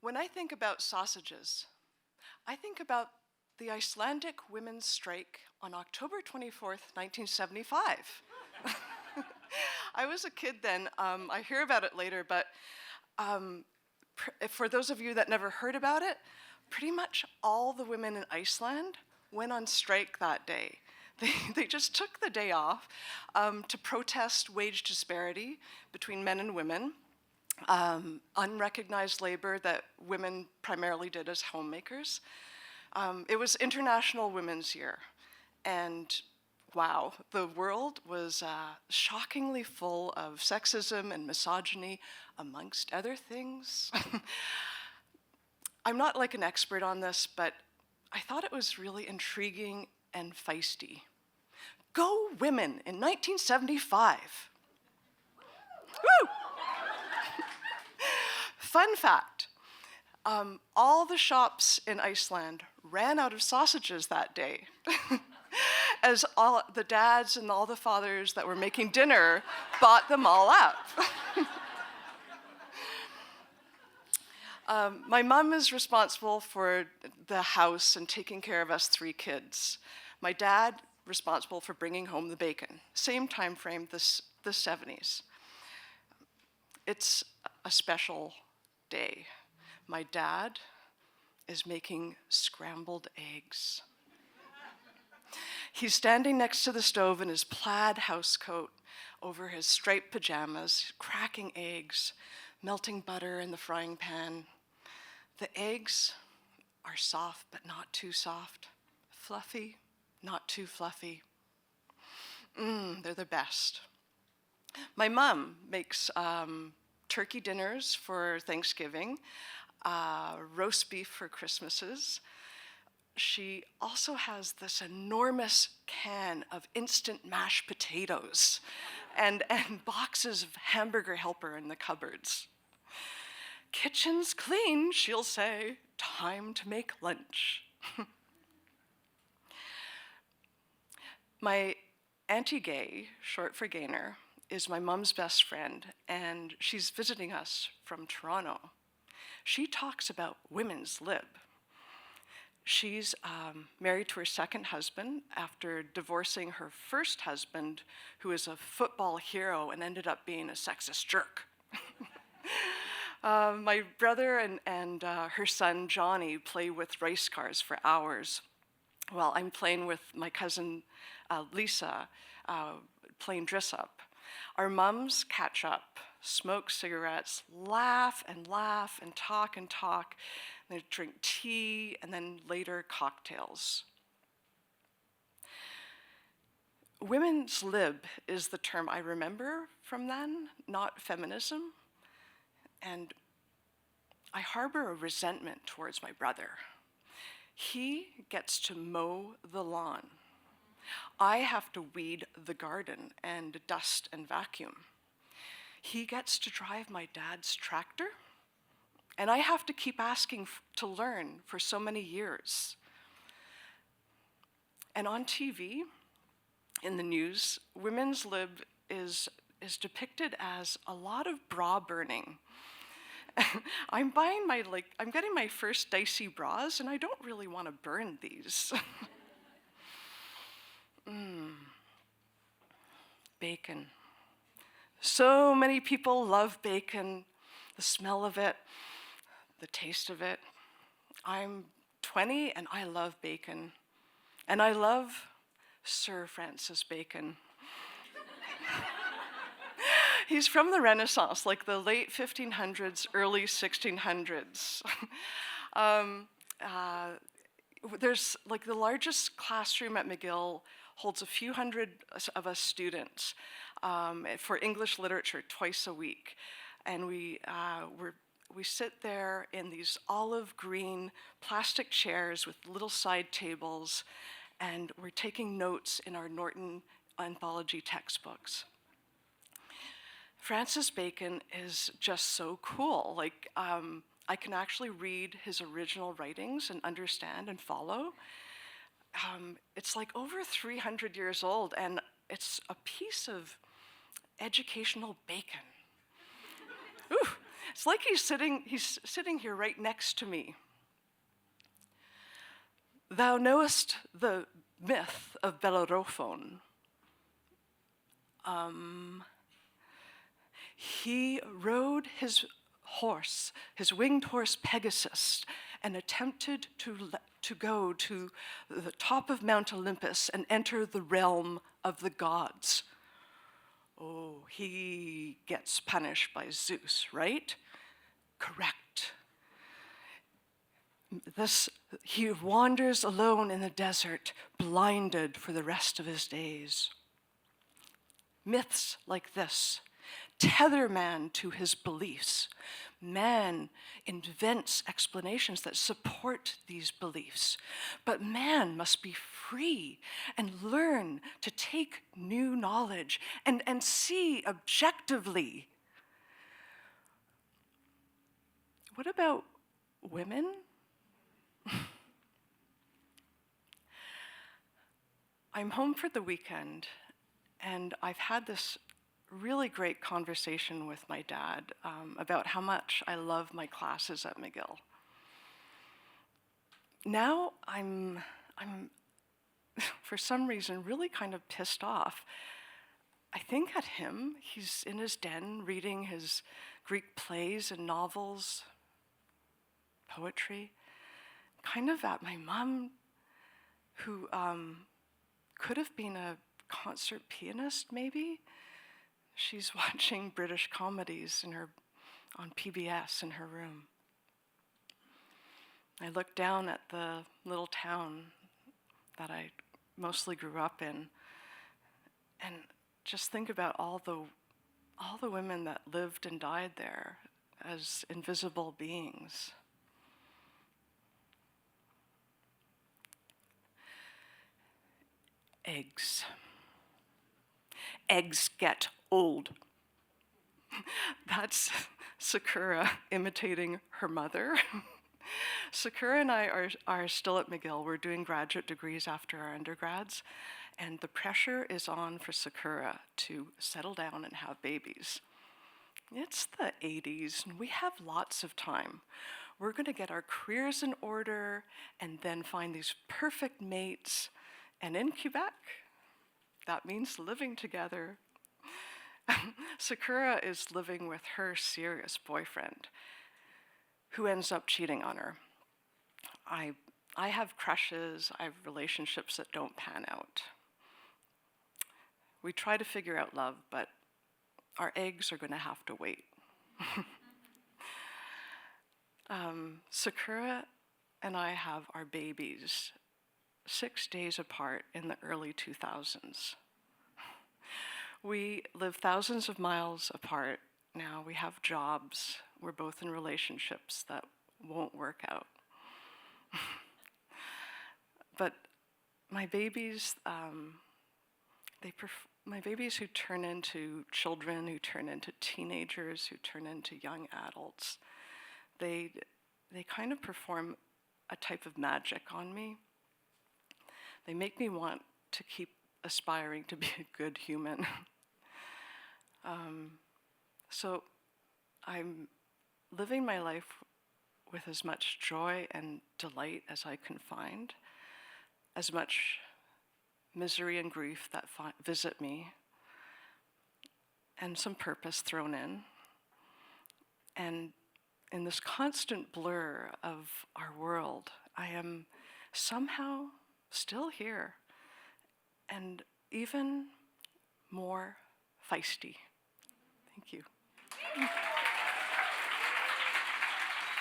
When I think about sausages, I think about the Icelandic women's strike on October 24th, 1975. I was a kid then. I hear about it later, but for those of you that never heard about it, pretty much all the women in Iceland went on strike that day. They just took the day off to protest wage disparity between men and women, unrecognized labor that women primarily did as homemakers. It was International Women's Year, and wow, the world was shockingly full of sexism and misogyny, amongst other things. I'm not like an expert on this, but I thought it was really intriguing and feisty. Go women in 1975. Woo! Fun fact, all the shops in Iceland ran out of sausages that day. As all the dads and all the fathers that were making dinner bought them all up. My mom is responsible for the house and taking care of us 3 kids. My dad responsible for bringing home the bacon. Same time frame, the 70s. It's a special day. My dad is making scrambled eggs. He's standing next to the stove in his plaid housecoat over his striped pajamas, cracking eggs, melting butter in the frying pan. The eggs are soft, but not too soft. Fluffy, not too fluffy. They're the best. My mom makes turkey dinners for Thanksgiving, roast beef for Christmases. She also has this enormous can of instant mashed potatoes and boxes of Hamburger Helper in the cupboards. Kitchen's clean, she'll say, time to make lunch. My Auntie Gay, short for Gaynor, is my mom's best friend, and she's visiting us from Toronto. She talks about women's lib. She's married to her second husband after divorcing her first husband, who is a football hero and ended up being a sexist jerk. My brother and her son, Johnny, play with race cars for hours while I'm playing with my cousin, Lisa, playing dress up. Our moms catch up, smoke cigarettes, laugh and talk and talk. They drink tea and then later cocktails. Women's lib is the term I remember from then, not feminism. And I harbor a resentment towards my brother. He gets to mow the lawn. I have to weed the garden and dust and vacuum. He gets to drive my dad's tractor, and I have to keep asking to learn for so many years. And on TV, in the news, women's lib is depicted as a lot of bra burning. I'm getting my first dicey bras, and I don't really want to burn these. Bacon. So many people love bacon, the smell of it, the taste of it. I'm 20 and I love bacon. And I love Sir Francis Bacon. He's from the Renaissance, like the late 1500s, early 1600s. There's like the largest classroom at McGill holds a few hundred of us students for English literature twice a week. And we sit there in these olive green plastic chairs with little side tables, and we're taking notes in our Norton anthology textbooks. Francis Bacon is just so cool. Like, I can actually read his original writings and understand and follow. It's like over 300 years old, and it's a piece of educational bacon. Ooh. It's like he's sitting here right next to me. Thou knowest the myth of Bellerophon. He rode his horse, his winged horse Pegasus, and attempted to go to the top of Mount Olympus and enter the realm of the gods. Oh, he gets punished by Zeus, right? Correct. He wanders alone in the desert, blinded for the rest of his days. Myths like this tether man to his beliefs. Man invents explanations that support these beliefs. But man must be free and learn to take new knowledge and see objectively. What about women? I'm home for the weekend, and I've had this really great conversation with my dad about how much I love my classes at McGill. Now I'm for some reason really kind of pissed off. I think at him. He's in his den reading his Greek plays and novels, poetry, kind of at my mom, who could have been a concert pianist, maybe. She's watching British comedies on PBS in her room. I look down at the little town that I mostly grew up in, and just think about all the women that lived and died there as invisible beings. Eggs. Eggs get old. That's Sakura imitating her mother. Sakura and I are still at McGill. We're doing graduate degrees after our undergrads, and the pressure is on for Sakura to settle down and have babies. It's the 80s, and we have lots of time. We're going to get our careers in order and then find these perfect mates. And in Quebec, that means living together. Sakura is living with her serious boyfriend, who ends up cheating on her. I have crushes, I have relationships that don't pan out. We try to figure out love, but our eggs are going to have to wait. Sakura and I have our babies 6 days apart in the early 2000s. We live thousands of miles apart now. We have jobs. We're both in relationships that won't work out. But my babies, my babies who turn into children, who turn into teenagers, who turn into young adults, they kind of perform a type of magic on me. They make me want to keep aspiring to be a good human. So I'm living my life with as much joy and delight as I can find, as much misery and grief that visit me, and some purpose thrown in. And in this constant blur of our world, I am somehow still here, and even more feisty. Thank you.